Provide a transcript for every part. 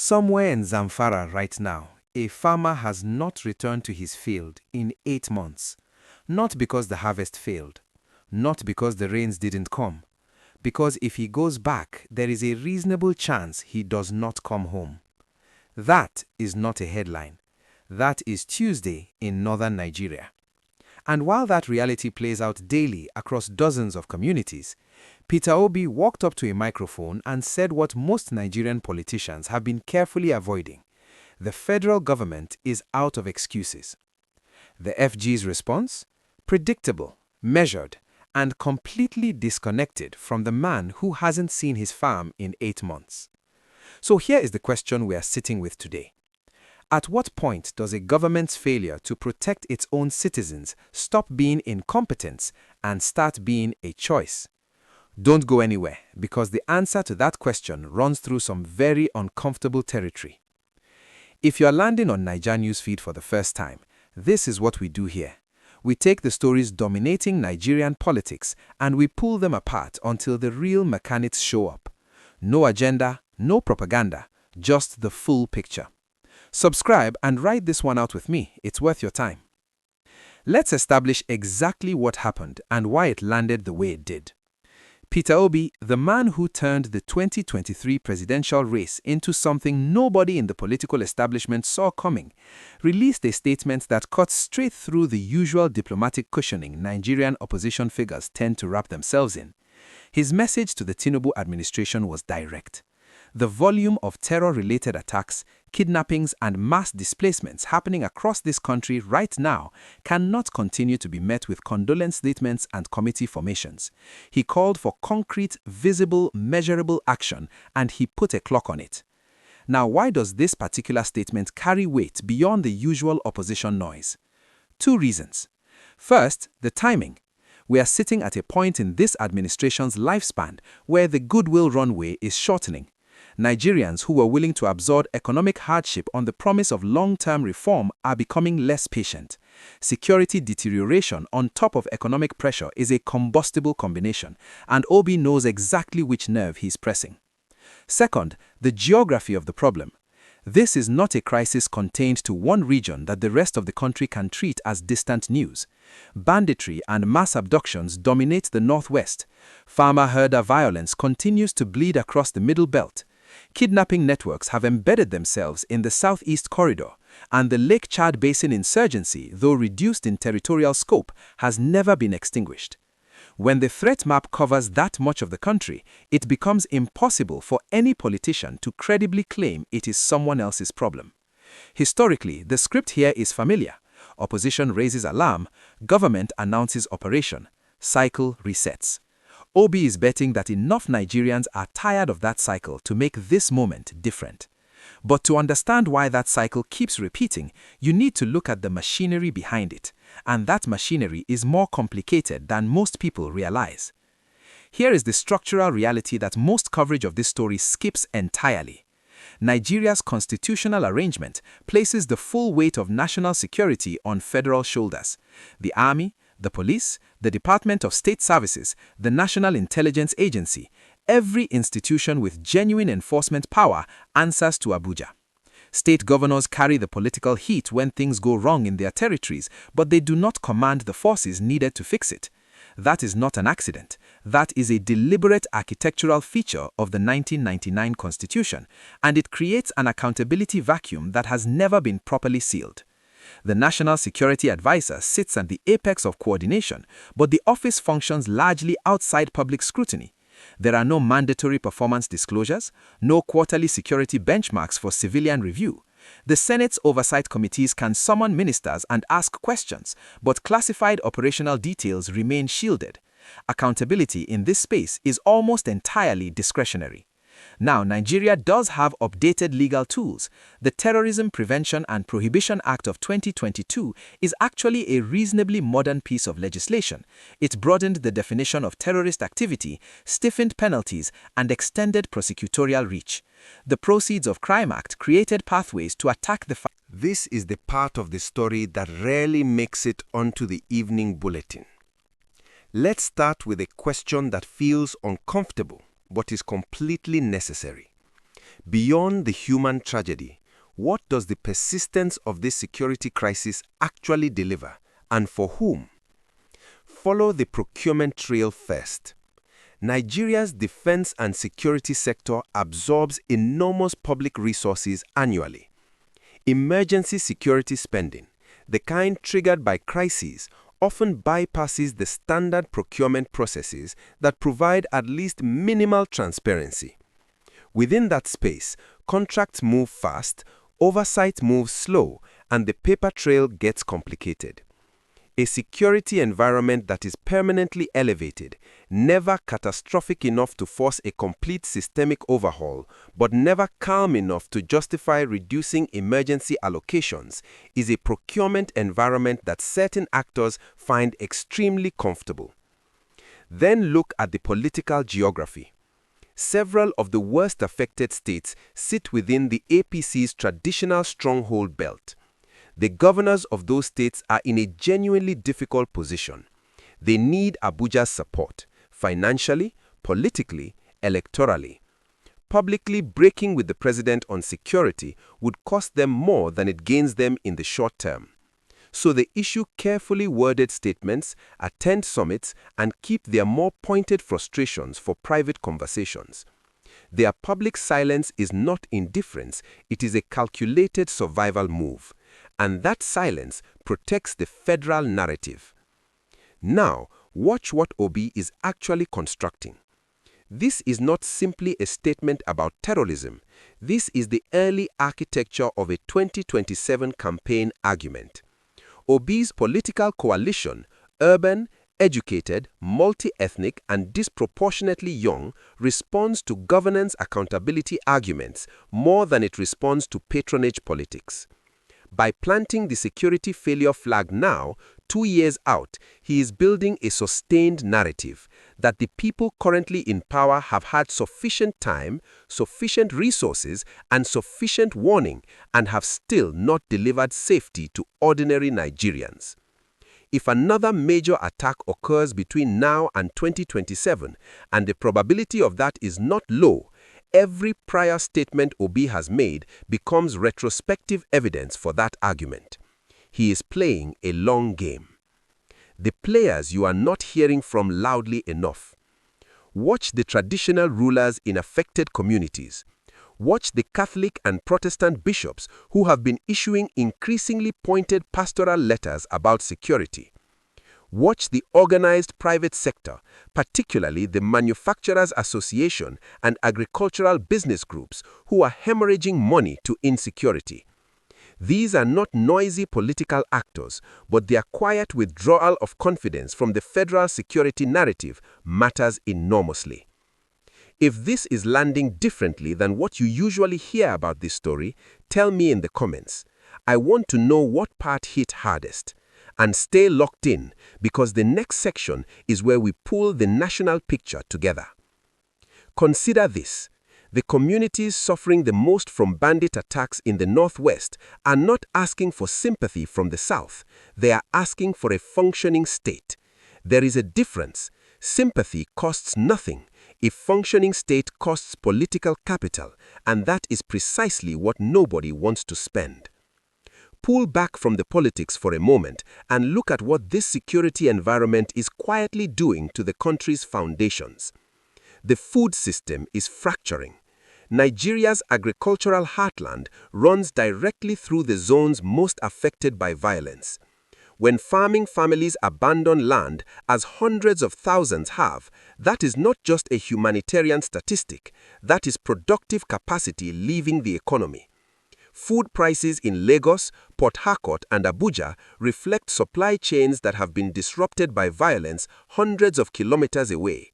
Somewhere in Zamfara right now, a farmer has not returned to his field in 8 months. Not because the harvest failed, not because the rains didn't come, because if he goes back, there is a reasonable chance he does not come home. That is not a headline. That is Tuesday in northern Nigeria. And while that reality plays out daily across dozens of communities, Peter Obi walked up to a microphone and said what most Nigerian politicians have been carefully avoiding. The federal government is out of excuses. The FG's response? Predictable, measured, and completely disconnected from the man who hasn't seen his farm in 8 months. So here is the question we are sitting with today. At what point does a government's failure to protect its own citizens stop being incompetence and start being a choice? Don't go anywhere, because the answer to that question runs through some very uncomfortable territory. If you're landing on Niger Newsfeed for the first time, this is what we do here. We take the stories dominating Nigerian politics and we pull them apart until the real mechanics show up. No agenda, no propaganda, just the full picture. Subscribe and write this one out with me. It's worth your time. Let's establish exactly what happened and why it landed the way it did. Peter Obi, the man who turned the 2023 presidential race into something nobody in the political establishment saw coming, released a statement that cut straight through the usual diplomatic cushioning Nigerian opposition figures tend to wrap themselves in. His message to the Tinubu administration was direct. The volume of terror-related attacks, kidnappings, and mass displacements happening across this country right now cannot continue to be met with condolence statements and committee formations. He called for concrete, visible, measurable action, and he put a clock on it. Now, why does this particular statement carry weight beyond the usual opposition noise? 2 reasons. First, the timing. We are sitting at a point in this administration's lifespan where the goodwill runway is shortening. Nigerians who were willing to absorb economic hardship on the promise of long-term reform are becoming less patient. Security deterioration on top of economic pressure is a combustible combination, and Obi knows exactly which nerve he's pressing. Second, the geography of the problem. This is not a crisis contained to one region that the rest of the country can treat as distant news. Banditry and mass abductions dominate the Northwest. Farmer-herder violence continues to bleed across the Middle Belt. Kidnapping networks have embedded themselves in the Southeast Corridor, and the Lake Chad Basin insurgency, though reduced in territorial scope, has never been extinguished. When the threat map covers that much of the country, it becomes impossible for any politician to credibly claim it is someone else's problem. Historically, the script here is familiar. Opposition raises alarm, government announces operation, cycle resets. Obi is betting that enough Nigerians are tired of that cycle to make this moment different. But to understand why that cycle keeps repeating, you need to look at the machinery behind it, and that machinery is more complicated than most people realize. Here is the structural reality that most coverage of this story skips entirely. Nigeria's constitutional arrangement places the full weight of national security on federal shoulders. The army, the police, the Department of State Services, the National Intelligence Agency, every institution with genuine enforcement power answers to Abuja. State governors carry the political heat when things go wrong in their territories, but they do not command the forces needed to fix it. That is not an accident. That is a deliberate architectural feature of the 1999 Constitution, and it creates an accountability vacuum that has never been properly sealed. The National Security Advisor sits at the apex of coordination, but the office functions largely outside public scrutiny. There are no mandatory performance disclosures, no quarterly security benchmarks for civilian review. The Senate's oversight committees can summon ministers and ask questions, but classified operational details remain shielded. Accountability in this space is almost entirely discretionary. Now, Nigeria does have updated legal tools. The Terrorism Prevention and Prohibition Act of 2022 is actually a reasonably modern piece of legislation. It broadened the definition of terrorist activity, stiffened penalties, and extended prosecutorial reach. The Proceeds of Crime Act created pathways to attack the This is the part of the story that rarely makes it onto the evening bulletin. Let's start with a question that feels uncomfortable but is completely necessary. Beyond the human tragedy, what does the persistence of this security crisis actually deliver, and for whom? Follow the procurement trail first. Nigeria's defense and security sector absorbs enormous public resources annually. Emergency security spending, the kind triggered by crises, often bypasses the standard procurement processes that provide at least minimal transparency. Within that space, contracts move fast, oversight moves slow, and the paper trail gets complicated. A security environment that is permanently elevated, never catastrophic enough to force a complete systemic overhaul, but never calm enough to justify reducing emergency allocations, is a procurement environment that certain actors find extremely comfortable. Then look at the political geography. Several of the worst affected states sit within the APC's traditional stronghold belt. The governors of those states are in a genuinely difficult position. They need Abuja's support, financially, politically, electorally. Publicly breaking with the president on security would cost them more than it gains them in the short term. So they issue carefully worded statements, attend summits, and keep their more pointed frustrations for private conversations. Their public silence is not indifference, it is a calculated survival move. And that silence protects the federal narrative. Now, watch what Obi is actually constructing. This is not simply a statement about terrorism. This is the early architecture of a 2027 campaign argument. Obi's political coalition, urban, educated, multi-ethnic, and disproportionately young, responds to governance accountability arguments more than it responds to patronage politics. By planting the security failure flag now, 2 years out, he is building a sustained narrative that the people currently in power have had sufficient time, sufficient resources, and sufficient warning, and have still not delivered safety to ordinary Nigerians. If another major attack occurs between now and 2027, and the probability of that is not low, every prior statement Obi has made becomes retrospective evidence for that argument. He is playing a long game. The players you are not hearing from loudly enough. Watch the traditional rulers in affected communities. Watch the Catholic and Protestant bishops who have been issuing increasingly pointed pastoral letters about security. Watch the organized private sector, particularly the Manufacturers Association and agricultural business groups who are hemorrhaging money to insecurity. These are not noisy political actors, but their quiet withdrawal of confidence from the federal security narrative matters enormously. If this is landing differently than what you usually hear about this story, tell me in the comments. I want to know what part hit hardest. And stay locked in, because the next section is where we pull the national picture together. Consider this. The communities suffering the most from bandit attacks in the Northwest are not asking for sympathy from the South. They are asking for a functioning state. There is a difference. Sympathy costs nothing. A functioning state costs political capital, and that is precisely what nobody wants to spend. Pull back from the politics for a moment and look at what this security environment is quietly doing to the country's foundations. The food system is fracturing. Nigeria's agricultural heartland runs directly through the zones most affected by violence. When farming families abandon land, as hundreds of thousands have, that is not just a humanitarian statistic, that is productive capacity leaving the economy. Food prices in Lagos, Port Harcourt, and Abuja reflect supply chains that have been disrupted by violence hundreds of kilometers away.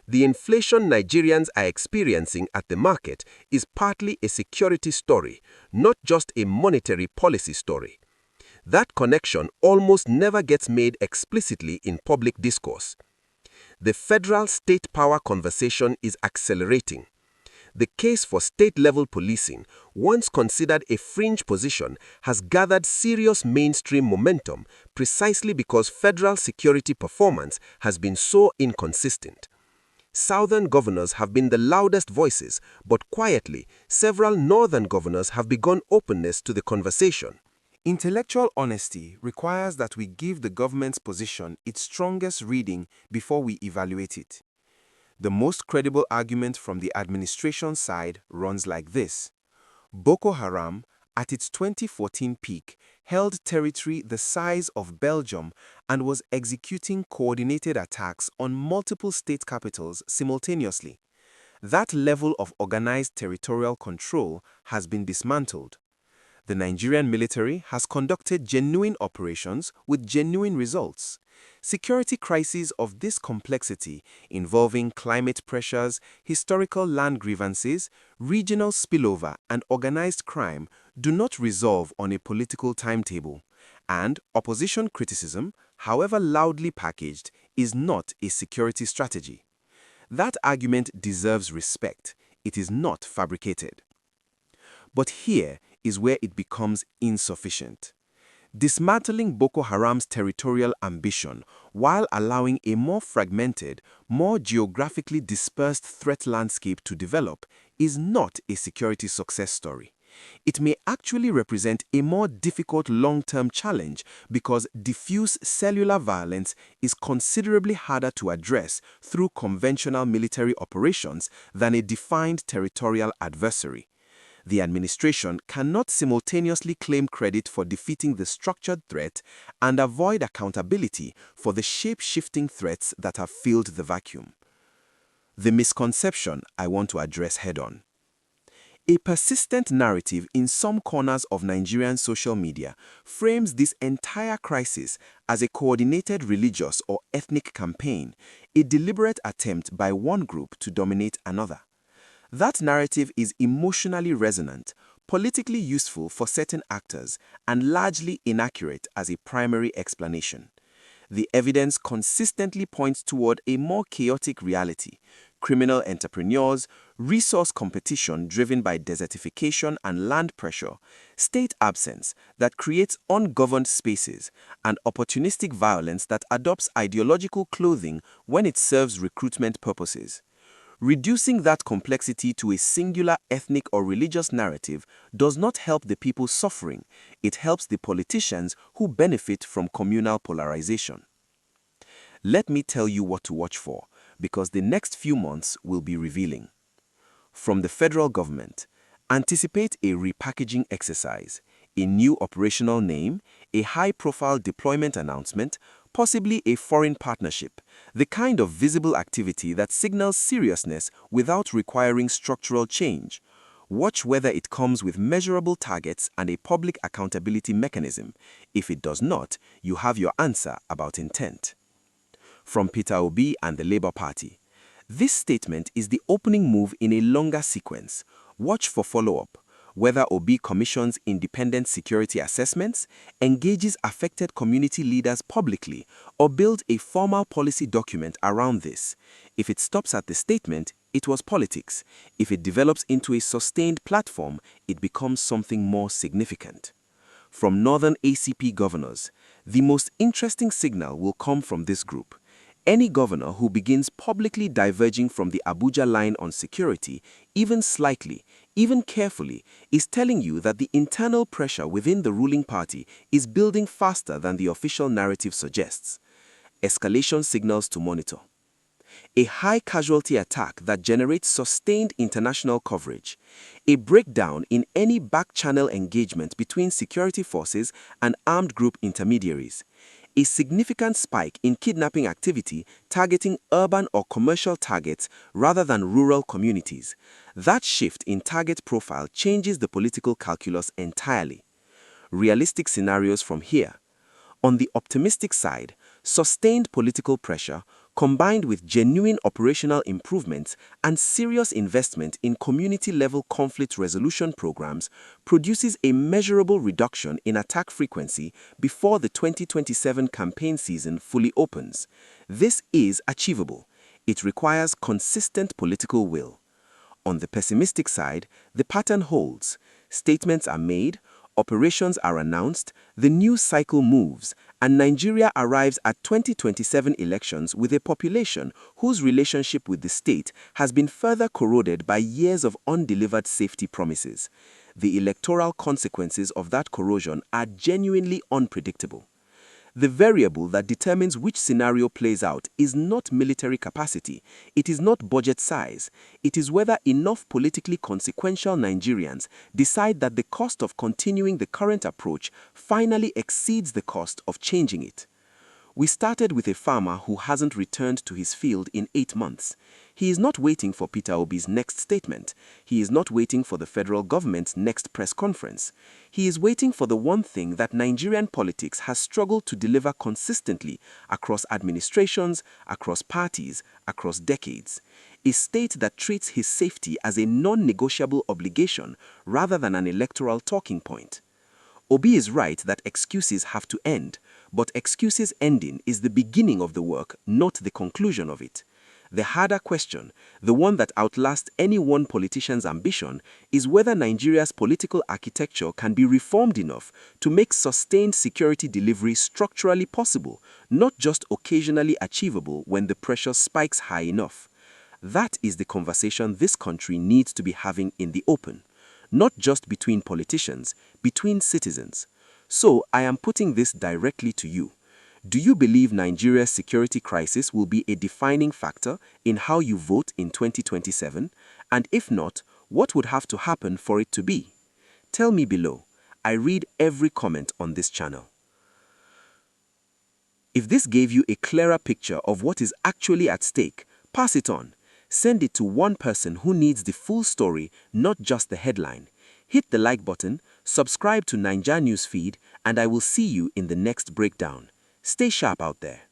The inflation Nigerians are experiencing at the market is partly a security story, not just a monetary policy story. That connection almost never gets made explicitly in public discourse. The federal-state power conversation is accelerating. The case for state-level policing, once considered a fringe position, has gathered serious mainstream momentum precisely because federal security performance has been so inconsistent. Southern governors have been the loudest voices, but quietly, several northern governors have begun openness to the conversation. Intellectual honesty requires that we give the government's position its strongest reading before we evaluate it. The most credible argument from the administration side runs like this. Boko Haram, at its 2014 peak, held territory the size of Belgium and was executing coordinated attacks on multiple state capitals simultaneously. That level of organized territorial control has been dismantled. The Nigerian military has conducted genuine operations with genuine results. Security crises of this complexity, involving climate pressures, historical land grievances, regional spillover, and organized crime, do not resolve on a political timetable. And opposition criticism, however loudly packaged, is not a security strategy. That argument deserves respect. It is not fabricated. But here is where it becomes insufficient. Dismantling Boko Haram's territorial ambition while allowing a more fragmented, more geographically dispersed threat landscape to develop is not a security success story. It may actually represent a more difficult long-term challenge because diffuse cellular violence is considerably harder to address through conventional military operations than a defined territorial adversary. The administration cannot simultaneously claim credit for defeating the structured threat and avoid accountability for the shape-shifting threats that have filled the vacuum. The misconception I want to address head-on. A persistent narrative in some corners of Nigerian social media frames this entire crisis as a coordinated religious or ethnic campaign, a deliberate attempt by one group to dominate another. That narrative is emotionally resonant, politically useful for certain actors, and largely inaccurate as a primary explanation. The evidence consistently points toward a more chaotic reality: criminal entrepreneurs, resource competition driven by desertification and land pressure, state absence that creates ungoverned spaces, and opportunistic violence that adopts ideological clothing when it serves recruitment purposes. Reducing that complexity to a singular ethnic or religious narrative does not help the people suffering. It helps the politicians who benefit from communal polarization. Let me tell you what to watch for, because the next few months will be revealing. From the federal government, anticipate a repackaging exercise, a new operational name, a high-profile deployment announcement, possibly a foreign partnership, the kind of visible activity that signals seriousness without requiring structural change. Watch whether it comes with measurable targets and a public accountability mechanism. If it does not, you have your answer about intent. From Peter Obi and the Labour Party. This statement is the opening move in a longer sequence. Watch for follow-up. Whether Obi commissions independent security assessments, engages affected community leaders publicly, or builds a formal policy document around this. If it stops at the statement, it was politics. If it develops into a sustained platform, it becomes something more significant. From Northern ACP governors, the most interesting signal will come from this group. Any governor who begins publicly diverging from the Abuja line on security, even slightly, even carefully, is telling you that the internal pressure within the ruling party is building faster than the official narrative suggests. Escalation signals to monitor. A high-casualty attack that generates sustained international coverage. A breakdown in any back-channel engagement between security forces and armed group intermediaries. A significant spike in kidnapping activity targeting urban or commercial targets rather than rural communities. That shift in target profile changes the political calculus entirely. Realistic scenarios from here. On the optimistic side, sustained political pressure combined with genuine operational improvements and serious investment in community-level conflict resolution programs produces a measurable reduction in attack frequency before the 2027 campaign season fully opens. This is achievable. It requires consistent political will. On the pessimistic side, the pattern holds. Statements are made, operations are announced, the news cycle moves, And Nigeria arrives at 2027 elections with a population whose relationship with the state has been further corroded by years of undelivered safety promises. The electoral consequences of that corrosion are genuinely unpredictable. The variable that determines which scenario plays out is not military capacity, it is not budget size, it is whether enough politically consequential Nigerians decide that the cost of continuing the current approach finally exceeds the cost of changing it. We started with a farmer who hasn't returned to his field in 8 months. He is not waiting for Peter Obi's next statement. He is not waiting for the federal government's next press conference. He is waiting for the one thing that Nigerian politics has struggled to deliver consistently across administrations, across parties, across decades. A state that treats his safety as a non-negotiable obligation rather than an electoral talking point. Obi is right that excuses have to end, but excuses ending is the beginning of the work, not the conclusion of it. The harder question, the one that outlasts any one politician's ambition, is whether Nigeria's political architecture can be reformed enough to make sustained security delivery structurally possible, not just occasionally achievable when the pressure spikes high enough. That is the conversation this country needs to be having in the open. Not just between politicians, between citizens. So I am putting this directly to you. Do you believe Nigeria's security crisis will be a defining factor in how you vote in 2027? And if not, what would have to happen for it to be? Tell me below. I read every comment on this channel. If this gave you a clearer picture of what is actually at stake, pass it on. Send it to one person who needs the full story, not just the headline. Hit the like button, subscribe to Naija News feed, and I will see you in the next breakdown. Stay sharp out there.